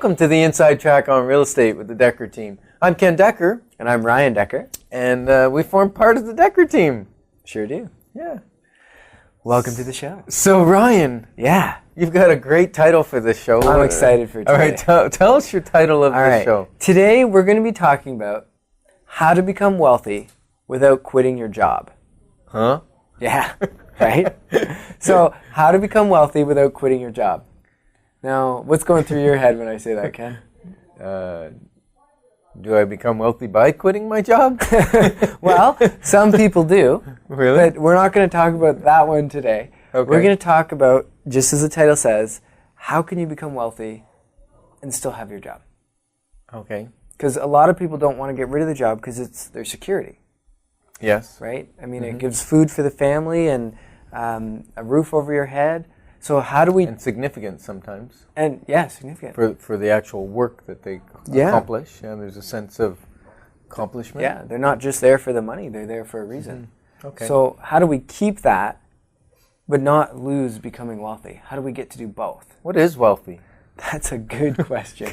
Welcome to the Inside Track on Real Estate with the Dekker Team. I'm Ken Dekker. And I'm Ryan Dekker. And we form part of the Dekker Team. Sure do. Yeah. Welcome to the show. So Ryan, Yeah. you've got a great title for this show. I'm excited for today. All right, tell us your title of the show. Today we're going to be talking about how to become wealthy without quitting your job. Huh? Yeah, right? So, how to become wealthy without quitting your job. Now, what's going through your head when I say that, Ken? Do I become wealthy by quitting my job? Well, some people do. Really? But we're not going to talk about that one today. Okay. We're going to talk about, just as the title says, how can you become wealthy and still have your job? Okay. Because a lot of people don't want to get rid of the job because it's their security. Yes. Right? I mean, it gives food for the family and a roof over your head. So how do we... And significant sometimes. And yeah, significant. For the actual work that they accomplish. Yeah, there's a sense of accomplishment. Yeah, they're not just there for the money. They're there for a reason. Okay. So how do we keep that but not lose becoming wealthy? How do we get to do both? What is wealthy? That's a good question.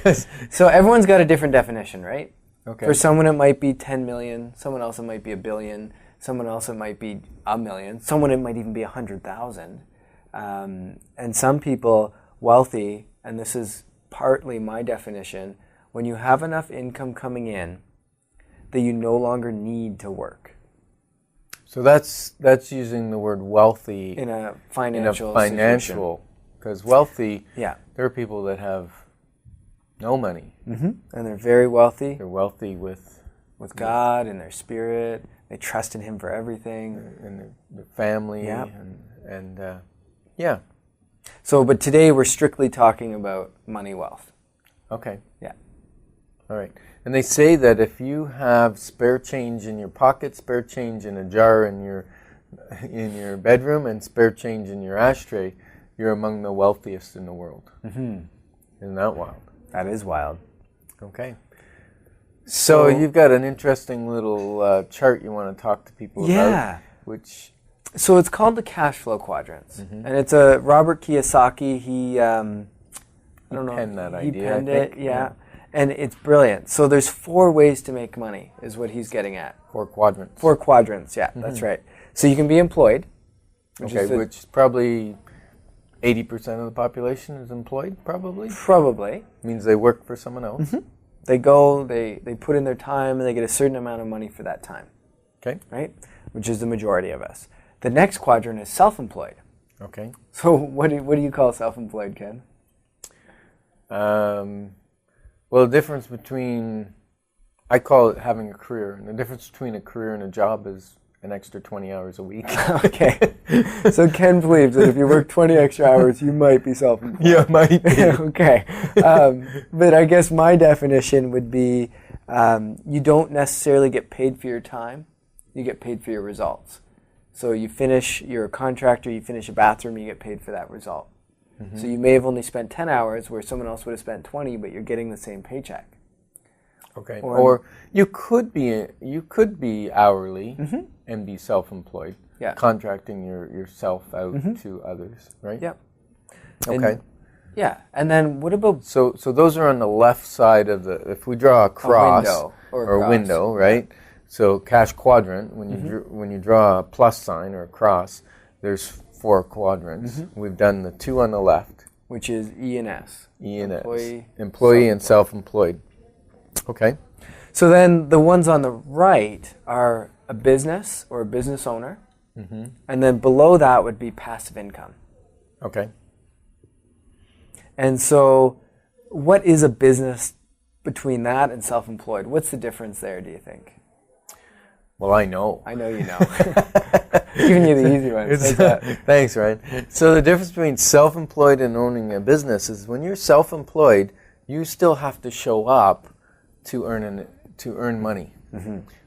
So everyone's got a different definition, right? Okay. For someone it might be 10 million, someone else it might be a billion, someone else it might be a million, someone it might even be 100,000. And some people, wealthy, and this is partly my definition, when you have enough income coming in that you no longer need to work. So that's using the word wealthy In a financial situation. Because wealthy, Yeah. there are people that have no money. Mm-hmm. And they're very wealthy They're wealthy with God and their spirit. They trust in Him for everything. and their family. Yeah. And yeah. So, but today we're strictly talking about money wealth. Okay. Yeah. All right. And they say that if you have spare change in your pocket, spare change in a jar in your bedroom, and spare change in your ashtray, you're among the wealthiest in the world. Mm-hmm. Isn't that wild? That is wild. Okay. So you've got an interesting little chart you want to talk to people about. Yeah. Which... So it's called the cash flow quadrants. And it's a Robert Kiyosaki. He penned that he idea, penned I think. it, yeah. And it's brilliant. So there's 4 ways to make money is what he's getting at. 4 quadrants. 4 quadrants, yeah, that's right. So you can be employed. Which probably 80% of the population is employed, probably. Probably. Means they work for someone else. They go, they put in their time, and they get a certain amount of money for that time. Okay. Right? Which is the majority of us. The next quadrant is self-employed. Okay. So what do you call self-employed, Ken? Well, the difference between, I call it having a career, and the difference between a career and a job is an extra 20 hours a week. Okay. So Ken believes that if you work 20 extra hours, you might be self-employed. Yeah, might be. Okay. But I guess my definition would be you don't necessarily get paid for your time. You get paid for your results. So you're a contractor, you finish a bathroom, you get paid for that result. So you may have only spent 10 hours where someone else would have spent 20, but you're getting the same paycheck. Okay. Or you could be hourly and be self-employed, contracting yourself out to others, right? Yeah. Okay. And then what about... So those are on the left side of if we draw a cross or a window, right? So cash quadrant, when you draw a plus sign or a cross, there's 4 quadrants. We've done the 2 on the left. Which is E and S. E and S. Employee and self-employed. Okay. So then the ones on the right are a business or a business owner. And then below that would be passive income. Okay. And so what is a business between that and self-employed? What's the difference there, do you think? Well, I know. I know you know. Giving you the easy ones. Thanks, Ryan. So the difference between self-employed and owning a business is when you're self-employed, you still have to show up to earn money.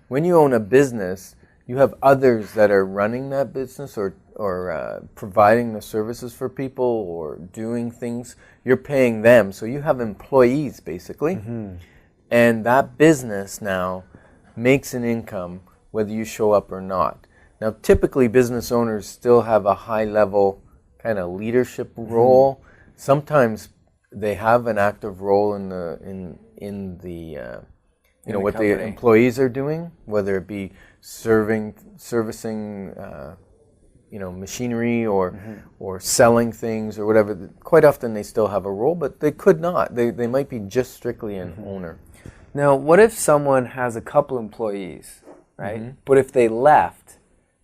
When you own a business, you have others that are running that business or providing the services for people or doing things. You're paying them, so you have employees basically, and that business now makes an income whether you show up or not. Now, typically, business owners still have a high-level kind of leadership role. Sometimes they have an active role in the In the what the company. employees are doing, whether it be servicing machinery or selling things or whatever. Quite often they still have a role, but they could not. They might be just strictly an owner. Now, what if someone has a couple employees, right? But if they left,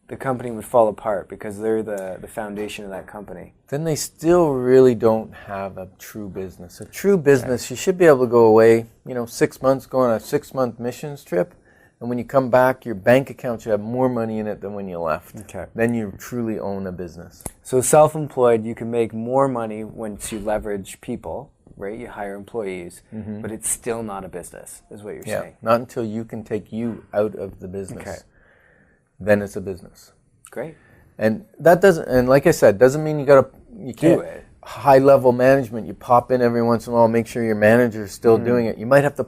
the company would fall apart because they're the foundation of that company. Then they still really don't have a true business. A true business, you should be able to go away, 6 months, go on a 6-month missions trip, and when you come back, your bank account should have more money in it than when you left. Okay. Then you truly own a business. So self-employed, you can make more money once you leverage people, right? You hire employees, but it's still not a business, is what you're saying. Not until you can take you out of the business. Okay. Then it's a business. Great. And that doesn't, and like I said, doesn't mean you can't Do it. high level management. You pop in every once in a while, make sure your manager's still doing it. You might have to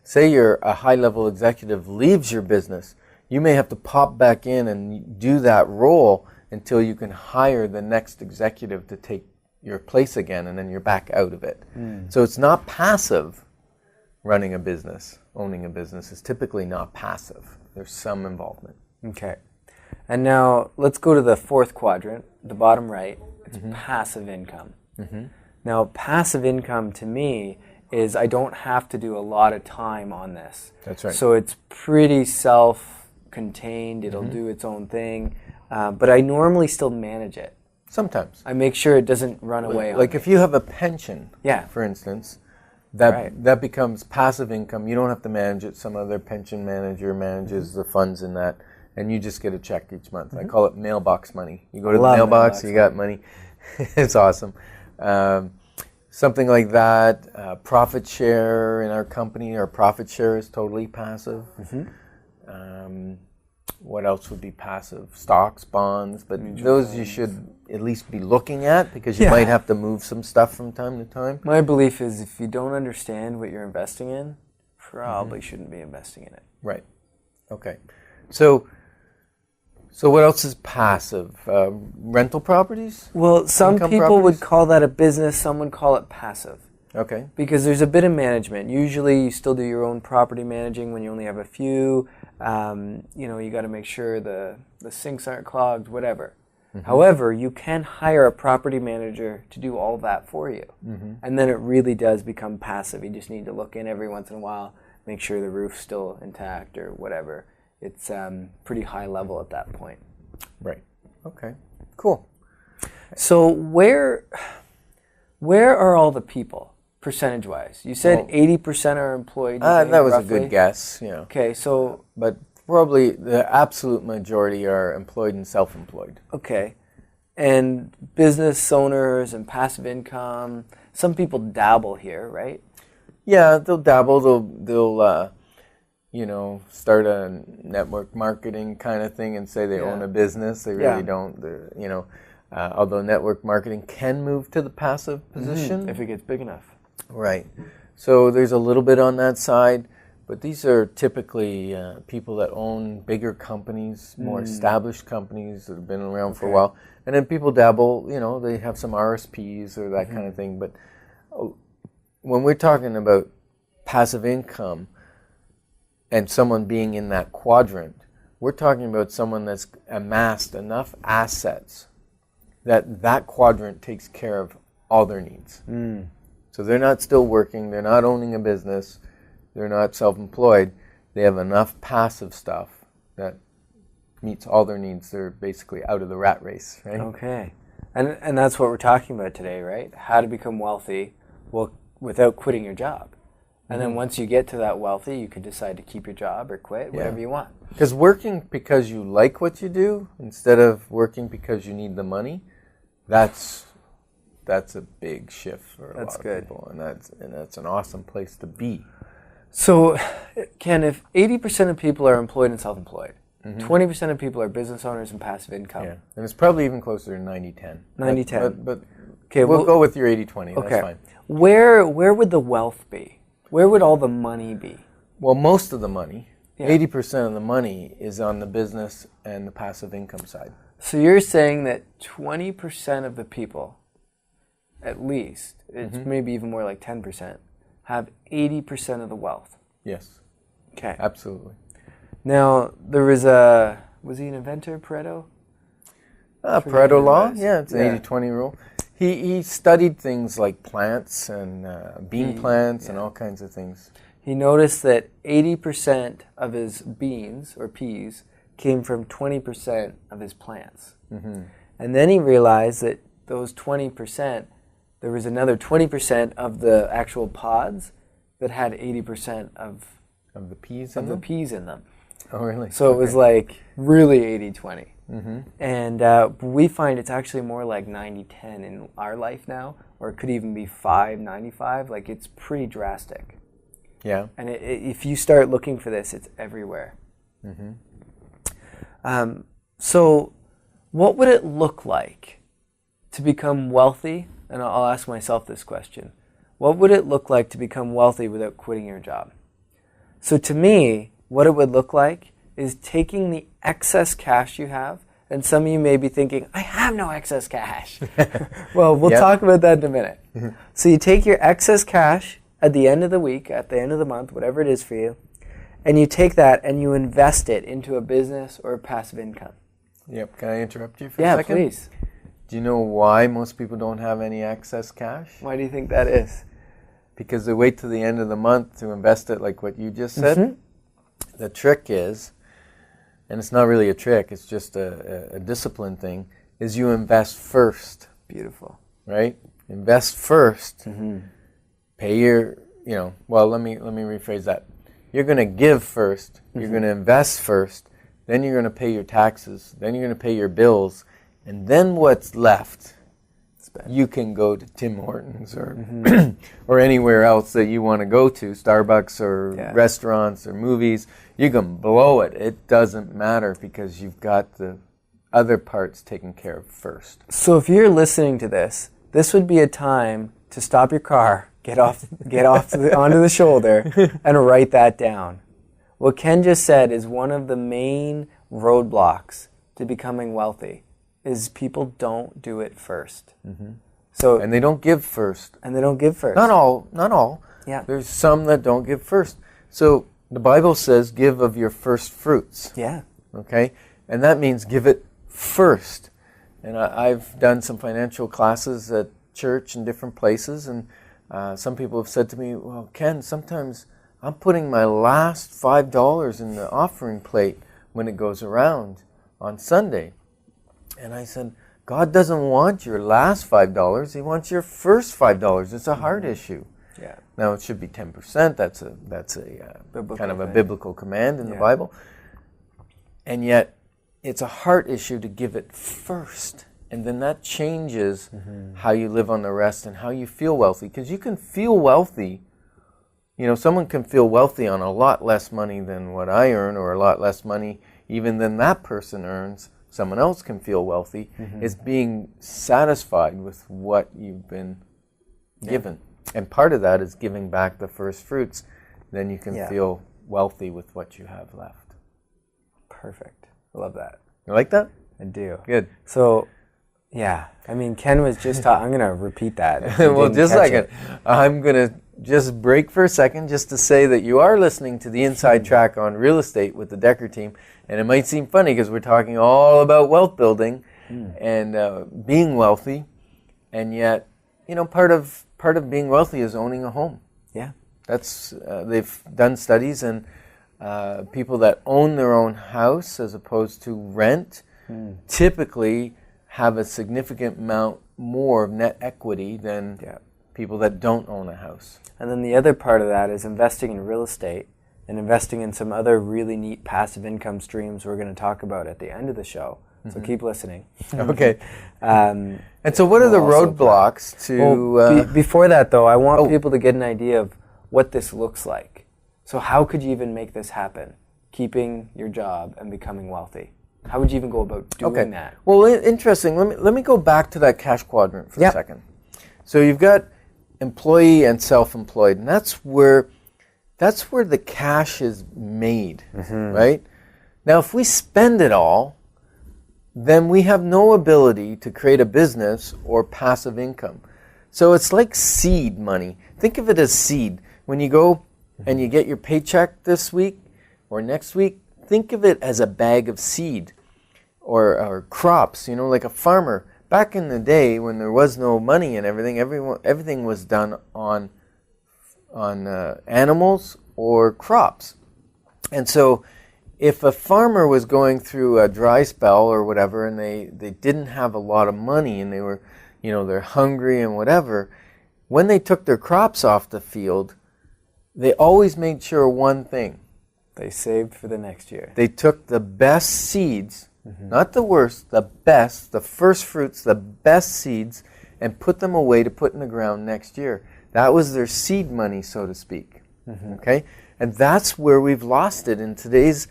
say you're a high level executive leaves your business. You may have to pop back in and do that role until you can hire the next executive to take your place again, and then you're back out of it. So it's not passive. Running a business, owning a business is typically not passive. There's some involvement. Okay. And now let's go to the fourth quadrant, the bottom right. It's passive income. Now, passive income to me is I don't have to do a lot of time on this. That's right. So it's pretty self-contained. It'll do its own thing. But I normally still manage it. Sometimes. I make sure it doesn't run away on Like me. if you have a pension, Yeah. for instance, Right. that becomes passive income. You don't have to manage it. Some other pension manager manages the funds in that, and you just get a check each month. I call it mailbox money. You go to the Love mailbox, mailbox you got money. It's awesome. Something like that. Profit share in our company, our profit share is totally passive. What else would be passive? Stocks, bonds, but those you should at least be looking at because you might have to move some stuff from time to time. My belief is if you don't understand what you're investing in, probably shouldn't be investing in it. Right. Okay. So what else is passive? Rental properties? Well, some Income people properties? would call that a business, some would call it passive. Okay. Because there's a bit of management. Usually you still do your own property managing when you only have a few. You got to make sure the sinks aren't clogged, whatever. However, you can hire a property manager to do all that for you. And then it really does become passive. You just need to look in every once in a while, make sure the roof's still intact or whatever. It's pretty high level at that point. Right. Okay. Cool. So where are all the people, percentage-wise? You said 80% are employed. you think, That was roughly? a good guess. Okay, so But probably the absolute majority are employed and self-employed. okay, and business owners and passive income. Some people dabble here, right? Yeah, they'll dabble. They'll start a network marketing kind of thing and say they own a business. They really don't. Although network marketing can move to the passive position. If it gets big enough. Right. So there's a little bit on that side, but these are typically people that own bigger companies, more established companies that have been around for a while. And then people dabble, they have some RSPs or that kind of thing. But when we're talking about passive income and someone being in that quadrant, we're talking about someone that's amassed enough assets that quadrant takes care of all their needs. So they're not still working, they're not owning a business, they're not self-employed. They have enough passive stuff that meets all their needs. They're basically out of the rat race, right? Okay. And that's what we're talking about today, right? How to become wealthy without quitting your job. And then once you get to that wealthy, you can decide to keep your job or quit, whatever you want. Because working because you like what you do instead of working because you need the money, that's a big shift for a lot of people, and that's an awesome place to be. So, Ken, if 80% of people are employed and self-employed, 20% of people are business owners and passive income. Yeah, and it's probably even closer to 90-10. 90-10. But okay, we'll go with your 80-20. Okay. That's fine. Where would the wealth be? Where would all the money be? Well, most of the money, 80% of the money, is on the business and the passive income side. So you're saying that 20% of the people at least, it's maybe even more like 10%, have 80% of the wealth. Yes. Okay. Absolutely. Now, there was he an inventor, Pareto? Pareto law? Was. Yeah, it's an 80-20 rule. He studied things like plants and bean plants and all kinds of things. He noticed that 80% of his beans, or peas, came from 20% of his plants. Mm-hmm. And then he realized that those 20%, there was another 20% of the actual pods that had 80% of the peas the peas in them. Oh, really? So it was like really 80-20. Mm-hmm. And we find it's actually more like 90-10 in our life now, or it could even be 5-95. Like, it's pretty drastic. Yeah. And if you start looking for this, it's everywhere. Mm-hmm. So what would it look like to become wealthy? And I'll ask myself this question. What would it look like to become wealthy without quitting your job? So to me, what it would look like is taking the excess cash you have, and some of you may be thinking, I have no excess cash. Well, we'll talk about that in a minute. So you take your excess cash at the end of the week, at the end of the month, whatever it is for you, and you take that and you invest it into a business or a passive income. Yep. Can I interrupt you for a second? Yeah, please. Do you know why most people don't have any excess cash? Why do you think that is? Because they wait till the end of the month to invest it, like what you just said. Mm-hmm. The trick is, and it's not really a trick, it's just a discipline thing, is you invest first. Beautiful. Right? Invest first. Mm-hmm. Pay your, well, let me rephrase that. You're going to give first, you're going to invest first, then you're going to pay your taxes, then you're going to pay your bills, and then what's left, you can go to Tim Hortons or or anywhere else that you want to go to, Starbucks or restaurants or movies. You can blow it. It doesn't matter because you've got the other parts taken care of first. So if you're listening to this, this would be a time to stop your car, get off onto the shoulder, and write that down. What Ken just said is one of the main roadblocks to becoming wealthy is people don't do it first. Mm-hmm. And they don't give first. Not all. Yeah. There's some that don't give first. So the Bible says give of your first fruits. Yeah. Okay? And that means give it first. And I've done some financial classes at church in different places, and some people have said to me, well, Ken, sometimes I'm putting my last $5 in the offering plate when it goes around on Sunday. And I said, God doesn't want your last $5. He wants your first $5. It's a heart issue. Yeah. Now it should be 10%. That's a kind of a biblical command in the Bible. And yet, it's a heart issue to give it first. And then that changes how you live on the rest and how you feel wealthy. Because you can feel wealthy. Someone can feel wealthy on a lot less money than what I earn, or a lot less money even than that person earns. Someone else can feel wealthy. It's being satisfied with what you've been given. And part of that is giving back the first fruits. Then you can feel wealthy with what you have left. Perfect. I love that. You like that? I do. Good. So, Ken was just I'm going to repeat that. Well, just a second. I'm going to just break for a second just to say that you are listening to the Inside Track on Real Estate with the Dekker Team. And it might seem funny because we're talking all about wealth building and being wealthy. And yet, part of being wealthy is owning a home. Yeah. That's they've done studies, and people that own their own house as opposed to rent typically have a significant amount more of net equity than people that don't own a house. And then the other part of that is investing in real estate and investing in some other really neat passive income streams we're going to talk about at the end of the show. So keep listening. Okay. And so what are the roadblocks to... before that, though, I want people to get an idea of what this looks like. So how could you even make this happen, keeping your job and becoming wealthy? How would you even go about doing that? Well, interesting. Let me go back to that cash quadrant for a second. So you've got employee and self-employed, and that's where the cash is made, right? Now, if we spend it all, then we have no ability to create a business or passive income. So it's like seed money. Think of it as seed. When you go and you get your paycheck this week or next week, think of it as a bag of seed or crops, like a farmer. Back in the day when there was no money and everything was done on animals or crops. And so if a farmer was going through a dry spell or whatever, and they didn't have a lot of money and they were, they're hungry and whatever, when they took their crops off the field, they always made sure one thing. They saved for the next year. They took the best seeds, not the worst, the best, the first fruits, the best seeds, and put them away to put in the ground next year. That was their seed money, so to speak. Okay? And that's where we've lost it in today's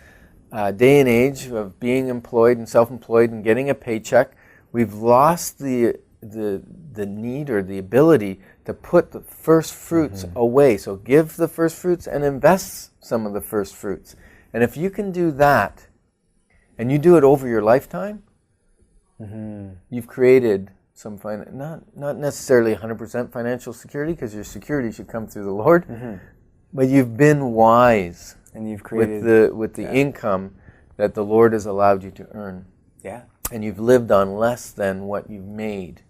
day and age of being employed and self-employed and getting a paycheck. We've lost the need or the ability to put the first fruits away. So give the first fruits and invest some of the first fruits. And if you can do that, and you do it over your lifetime, you've created some not necessarily 100% financial security, because your security should come through the Lord, but you've been wise, and you've created with the income that the Lord has allowed you to earn. Yeah. And you've lived on less than what you've made.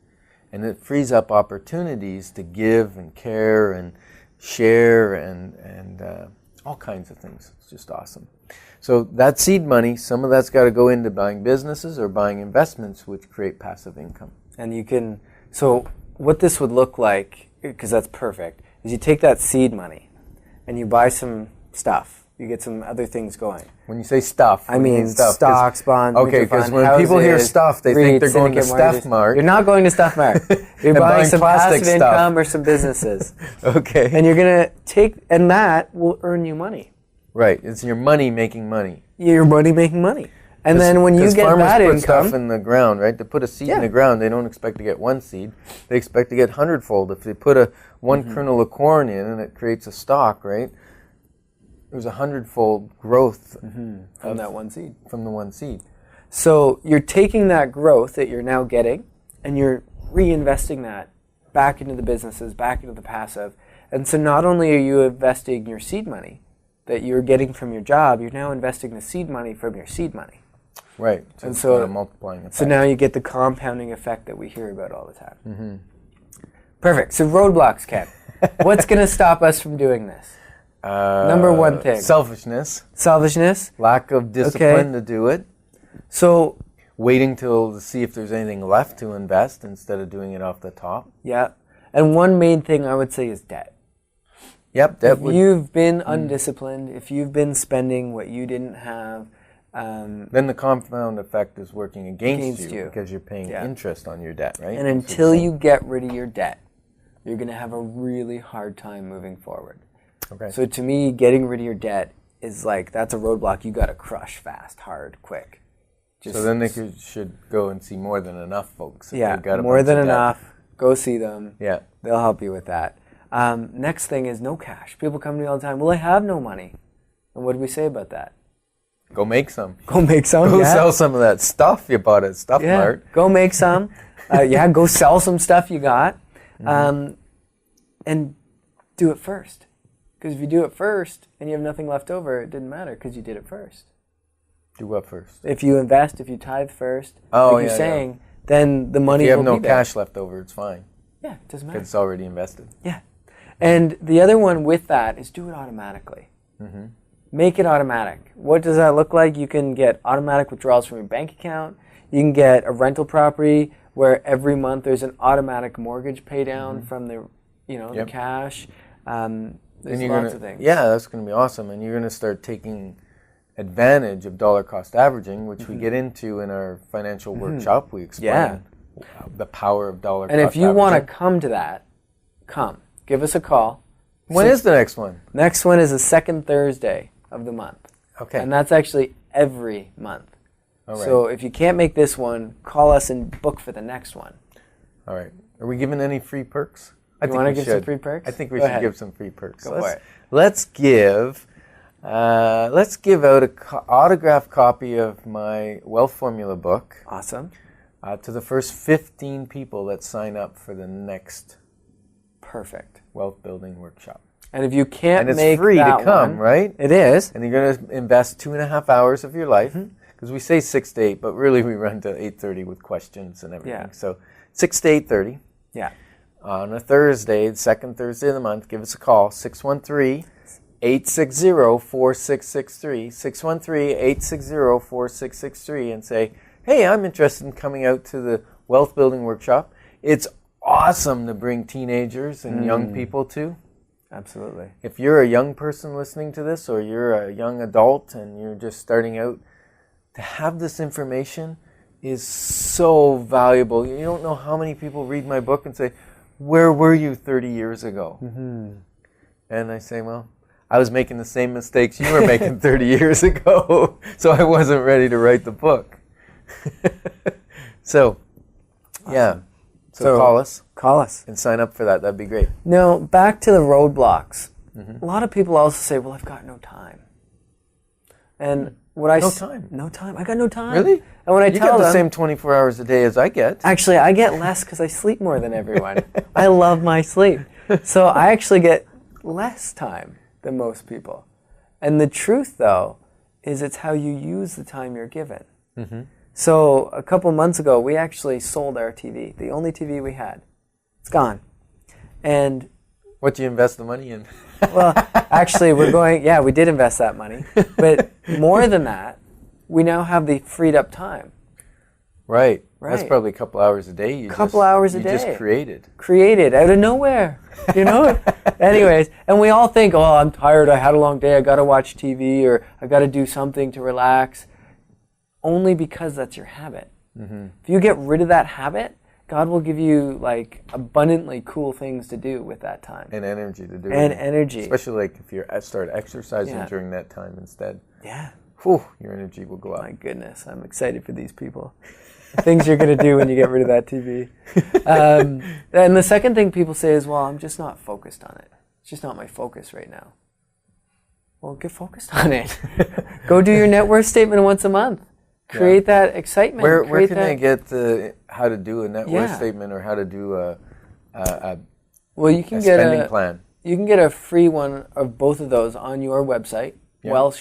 And it frees up opportunities to give and care and share and all kinds of things. It's just awesome. So that seed money, some of that's got to go into buying businesses or buying investments which create passive income. And you can, so what this would look like, because that's perfect, is you take that seed money and you buy some stuff. You get some other things going. When you say stuff, I mean stocks, bonds, okay, because when people hear stuff, they think they're going to Stuff Mart. You're not going to Stuff Mart. You're buying some passive income or some businesses. Okay. And you're going to take, and that will earn you money. Right. It's your money making money. Your money making money. And then when you get that income... Farmers put stuff in the ground, right? To put a seed in the ground, they don't expect to get one seed. They expect to get hundredfold. If they put one kernel of corn in and it creates a stalk, right? There's a hundredfold growth from that one seed. From the one seed. So you're taking that growth that you're now getting and you're reinvesting that back into the businesses, back into the passive. And so not only are you investing your seed money that you're getting from your job, you're now investing the seed money from your seed money. Right. So and so multiplying effect. So now you get the compounding effect that we hear about all the time. Perfect. So roadblocks, Ken. What's going to stop us from doing this? Number one thing. Selfishness. Selfishness. Lack of discipline to do it. So waiting to see if there's anything left to invest instead of doing it off the top. Yeah. And one main thing I would say is debt. Yep. Debt if you've been undisciplined, if you've been spending what you didn't have, then the compound effect is working against you because you're paying interest on your debt, right? And until you get rid of your debt, you're going to have a really hard time moving forward. Okay. So to me, getting rid of your debt is like, that's a roadblock you got to crush fast, hard, quick. So then they should go and see More Than Enough folks. More Than Enough. Go see them. Yeah. They'll help you with that. Next thing is no cash. People come to me all the time, well, I have no money. And what do we say about that? Go make some. Go make some. Go sell some of that stuff you bought at Stuff Mart. Go make some. Go sell some stuff you got. And do it first. Because if you do it first and you have nothing left over, it didn't matter because you did it first. Do what first? If you invest, if you tithe first, like you're saying, then the money will be there. If you have no cash left over, it's fine. Yeah, it doesn't matter. Because it's already invested. Yeah. And the other one with that is do it automatically. Make it automatic. What does that look like? You can get automatic withdrawals from your bank account. You can get a rental property where every month there's an automatic mortgage pay down from the cash. There's lots of things. Yeah, that's going to be awesome. And you're going to start taking advantage of dollar cost averaging, which we get into in our financial workshop. We explain the power of dollar cost averaging. And if you want to come to that, come. Give us a call. When is the next one? Next one is the second Thursday of the month. Okay. And that's actually every month. All right. So if you can't make this one, call us and book for the next one. All right. Are we giving any free perks? You want to give some free perks? I think we should give some free perks. Go for it. Let's give out an autographed copy of my Wealth Formula book. Awesome. To the first 15 people that sign up for the next Perfect. Wealth Building Workshop. And if you can't And it's make free that to come, one, right? It is. And you're going to invest 2.5 hours of your life, because we say 6 to 8, but really we run to 8:30 with questions and everything. Yeah. So 6 to 8:30. Yeah. On a Thursday, the second Thursday of the month, give us a call, 613-860-4663, 613-860-4663, and say, hey, I'm interested in coming out to the Wealth Building Workshop. It's awesome to bring teenagers and young people to. Absolutely. If you're a young person listening to this, or you're a young adult and you're just starting out, to have this information is so valuable. You don't know how many people read my book and say, where were you 30 years ago? And I say, well, I was making the same mistakes you were making 30 years ago, so I wasn't ready to write the book. So, yeah. So call us. Call us. And sign up for that. That'd be great. Now, back to the roadblocks. A lot of people also say, well, I've got no time. And what I No time? No time. I got no time. Really? And when I You tell get the them, same 24 hours a day as I get. actually, I get less because I sleep more than everyone. I love my sleep. So I actually get less time than most people. And the truth, though, is it's how you use the time you're given. So a couple months ago, we actually sold our TV, the only TV we had. It's gone. And What do you invest the money in? well, actually, we did invest that money. But more than that, we now have the freed up time. Right. That's Right. probably a couple hours a day. You Couple hours a You just day. created. Out of nowhere. You know? Anyways, and we all think, oh, I'm tired, I had a long day, I got to watch TV, or I got to do something to relax. Only because that's your habit. If you get rid of that habit, God will give you like abundantly cool things to do with that time. And energy to do it. And energy. Especially like if you start exercising Yeah. during that time instead. Yeah. Whew, your energy will go up. My goodness, I'm excited for these people. The things you're going to do when you get rid of that TV. And the second thing people say is, well, I'm just not focused on it. It's just not my focus right now. Well, get focused on it. Go do your net worth statement once a month. Create that excitement. Where Create can that, I get how to do a net worth Yeah. statement, or how to do a Well, you can get spending plan? You can get a free one of both of those on your website. Yeah.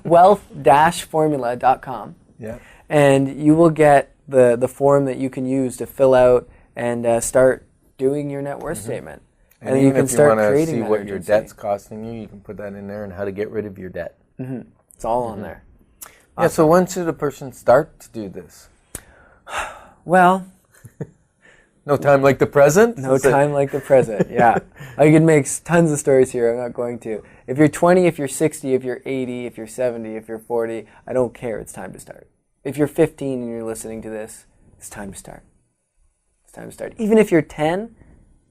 Wealth-formula.com. Yeah. And you will get the form that you can use to fill out and start doing your net worth statement. And you even can if you start want to creating see that what your urgency. debt's costing you can put that in there, and how to get rid of your debt. It's all on there. Yeah, so when should a person start to do this? Well, No time like the present? no Is it- time like the present. Yeah. I could make tons of stories here. I'm not going to. If you're 20, if you're 60, if you're 80, if you're 70, if you're 40, I don't care. It's time to start. If you're 15 and you're listening to this, it's time to start. It's time to start. Even if you're 10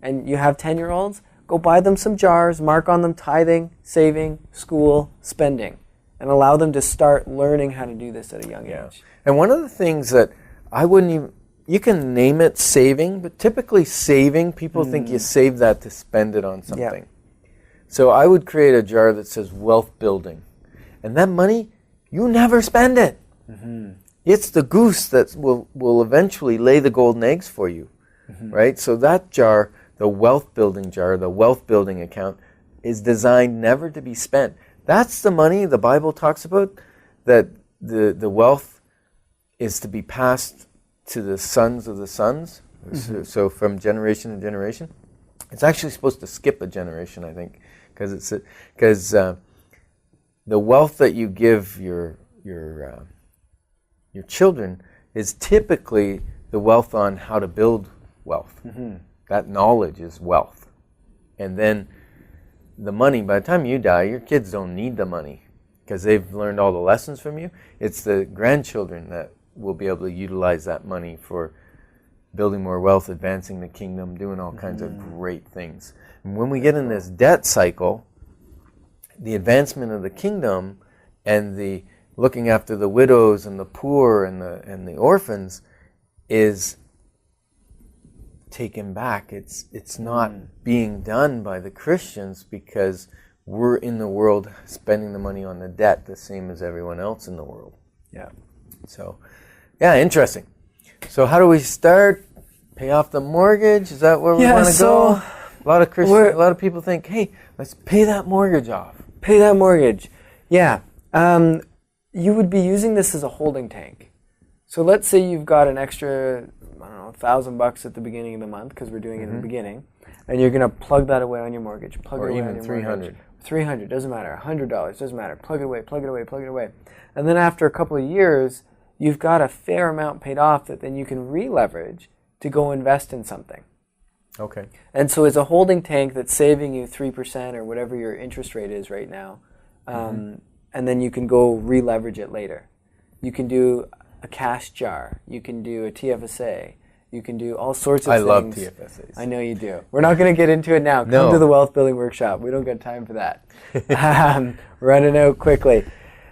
and you have 10-year-olds, go buy them some jars, mark on them tithing, saving, school, spending, and allow them to start learning how to do this at a young age. And one of the things that I wouldn't even, you can name it saving, but typically saving, people think you save that to spend it on something. So I would create a jar that says wealth building. And that money, you never spend it. It's the goose that will eventually lay the golden eggs for you, right? So that jar, the wealth building jar, the wealth building account, is designed never to be spent. That's the money the Bible talks about, that the wealth is to be passed to the sons of the sons, so from generation to generation. It's actually supposed to skip a generation, I think, because the wealth that you give your children is typically the wealth on how to build wealth. That knowledge is wealth. And then the money, by the time you die, your kids don't need the money because they've learned all the lessons from you. It's the grandchildren that will be able to utilize that money for building more wealth, advancing the kingdom, doing all kinds of great things. And when we get in this debt cycle, the advancement of the kingdom and the looking after the widows and the poor and the orphans is taken back. It's not being done by the Christians because we're in the world spending the money on the debt the same as everyone else in the world. Yeah. So, yeah, interesting. So how do we start? pay off the mortgage? Is that where we Yeah, want to so go? A lot of people think, hey, let's pay that mortgage off. Pay that mortgage. Yeah. You would be using this as a holding tank. So let's say you've got an extra, I don't know, $1,000 at the beginning of the month, because we're doing it in the beginning, and you're going to plug that away on your mortgage. Or even $300. $300, doesn't matter. $100, doesn't matter. Plug it away, plug it away, plug it away. And then after a couple of years, you've got a fair amount paid off that then you can re-leverage to go invest in something. Okay. And so it's a holding tank that's saving you 3% or whatever your interest rate is right now. And then you can go re-leverage it later. You can do a cash jar. You can do a TFSA. You can do all sorts of things. I love TFSAs. I know you do. We're not going to get into it now. Come No. to the Wealth Building Workshop. We don't got time for that. Running out quickly.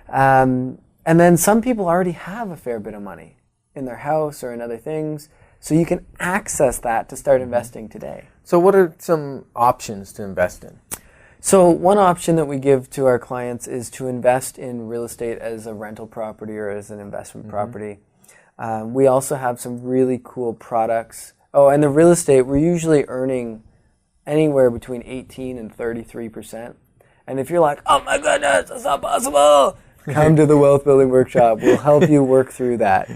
And then some people already have a fair bit of money in their house or in other things. So you can access that to start investing today. So what are some options to invest in? So one option that we give to our clients is to invest in real estate as a rental property or as an investment property. We also have some really cool products. Oh, and the real estate, we're usually earning anywhere between 18 and 33%. And if you're like, oh my goodness, that's not possible, come to the Wealth Building Workshop. We'll help you work through that.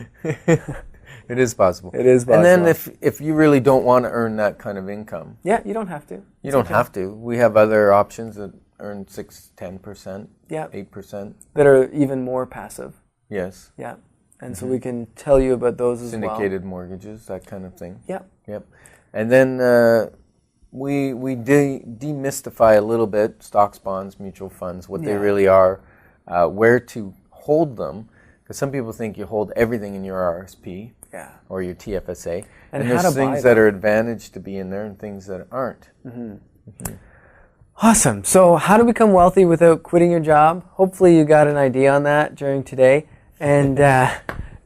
It is possible. It is possible. And then if you really don't want to earn that kind of income, yeah, you don't have to. you don't have to. We have other options that earn 6, 10%, Yeah, 8%. that are even more passive. Yes. Yeah. And so we can tell you about those as well. Syndicated mortgages, that kind of thing. Yeah. Yep. And then we demystify a little bit stocks, bonds, mutual funds, what they really are, where to hold them. Because some people think you hold everything in your RSP or your TFSA. And there's things that are advantage to be in there and things that aren't. Awesome. So how to become wealthy without quitting your job? Hopefully you got an idea on that during today. And,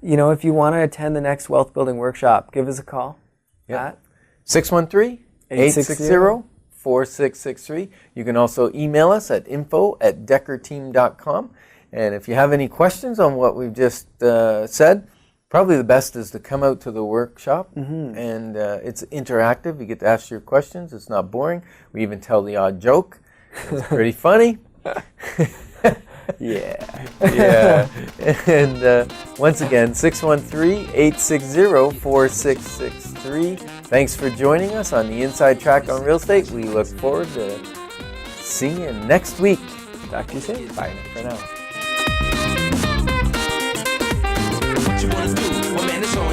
if you want to attend the next Wealth Building Workshop, give us a call at 613-860-4663. You can also email us at info@dekkerteam.com. And if you have any questions on what we've just said, probably the best is to come out to the workshop. And it's interactive. You get to ask your questions. It's not boring. We even tell the odd joke. It's pretty funny. Yeah. And once again, 613-860-4663. Thanks for joining us on the Inside Track on Real Estate. We look forward to seeing you next week. Talk to you soon. Bye for now. What you wanna do? My man is on